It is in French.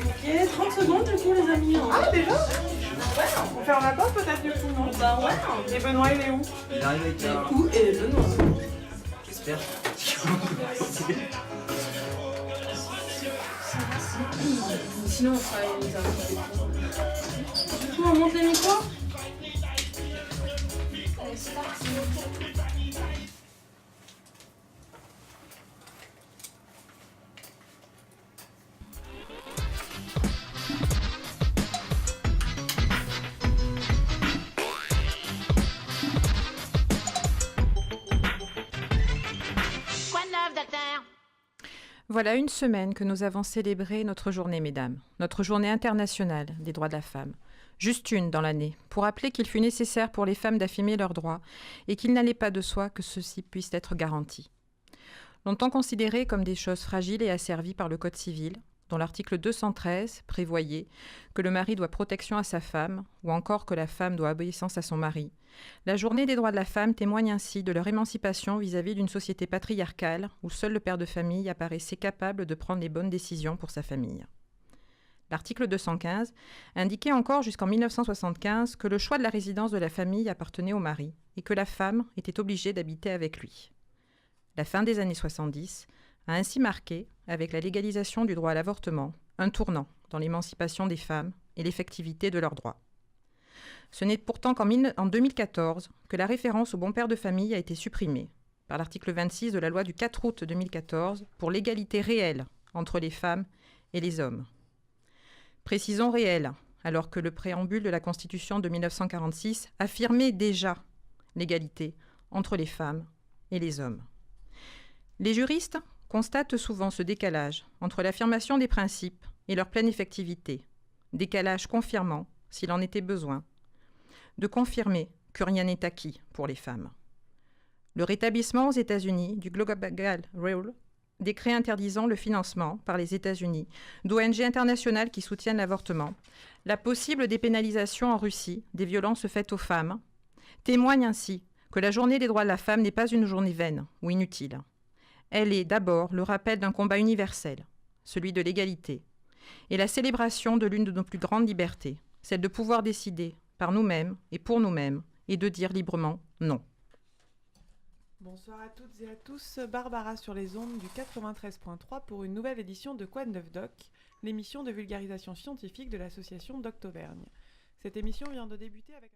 Ok, 30 secondes du coup les amis. Ah déjà? Ouais, on peut faire en vacances peut-être du coup, non? Bah ouais. Et Benoît il est où? Il arrive avec Du coup, et Benoît. J'espère. Sinon on fera une interview. Du coup on monte les micros. Allez, c'est parti. Voilà une semaine que nous avons célébré notre journée, mesdames, notre journée internationale des droits de la femme. Juste une dans l'année, pour rappeler qu'il fut nécessaire pour les femmes d'affirmer leurs droits et qu'il n'allait pas de soi que ceux-ci puissent être garantis. Longtemps considérées comme des choses fragiles et asservies par le Code civil, dont l'article 213 prévoyait que le mari doit protection à sa femme ou encore que la femme doit obéissance à son mari, la journée des droits de la femme témoigne ainsi de leur émancipation vis-à-vis d'une société patriarcale où seul le père de famille apparaissait capable de prendre les bonnes décisions pour sa famille. L'article 215 indiquait encore jusqu'en 1975 que le choix de la résidence de la famille appartenait au mari et que la femme était obligée d'habiter avec lui. La fin des années 70 a ainsi marqué, avec la légalisation du droit à l'avortement, un tournant dans l'émancipation des femmes et l'effectivité de leurs droits. Ce n'est pourtant qu'en 2014 que la référence au bon père de famille a été supprimée par l'article 26 de la loi du 4 août 2014 pour l'égalité réelle entre les femmes et les hommes. Précisons réelle, alors que le préambule de la Constitution de 1946 affirmait déjà l'égalité entre les femmes et les hommes. Les juristes constatent souvent ce décalage entre l'affirmation des principes et leur pleine effectivité, décalage confirmant, s'il en était besoin, de confirmer que rien n'est acquis pour les femmes. Le rétablissement aux États-Unis du Global Rule, décret interdisant le financement par les États-Unis d'ONG internationales qui soutiennent l'avortement, la possible dépénalisation en Russie des violences faites aux femmes, témoigne ainsi que la journée des droits de la femme n'est pas une journée vaine ou inutile. Elle est d'abord le rappel d'un combat universel, celui de l'égalité, et la célébration de l'une de nos plus grandes libertés, celle de pouvoir décider par nous-mêmes et pour nous-mêmes, et de dire librement non. Bonsoir à toutes et à tous, Barbara sur les ondes du 93.3 pour une nouvelle édition de Quoi de neuf doc, l'émission de vulgarisation scientifique de l'association Doct Auvergne. Cette émission vient de débuter avec...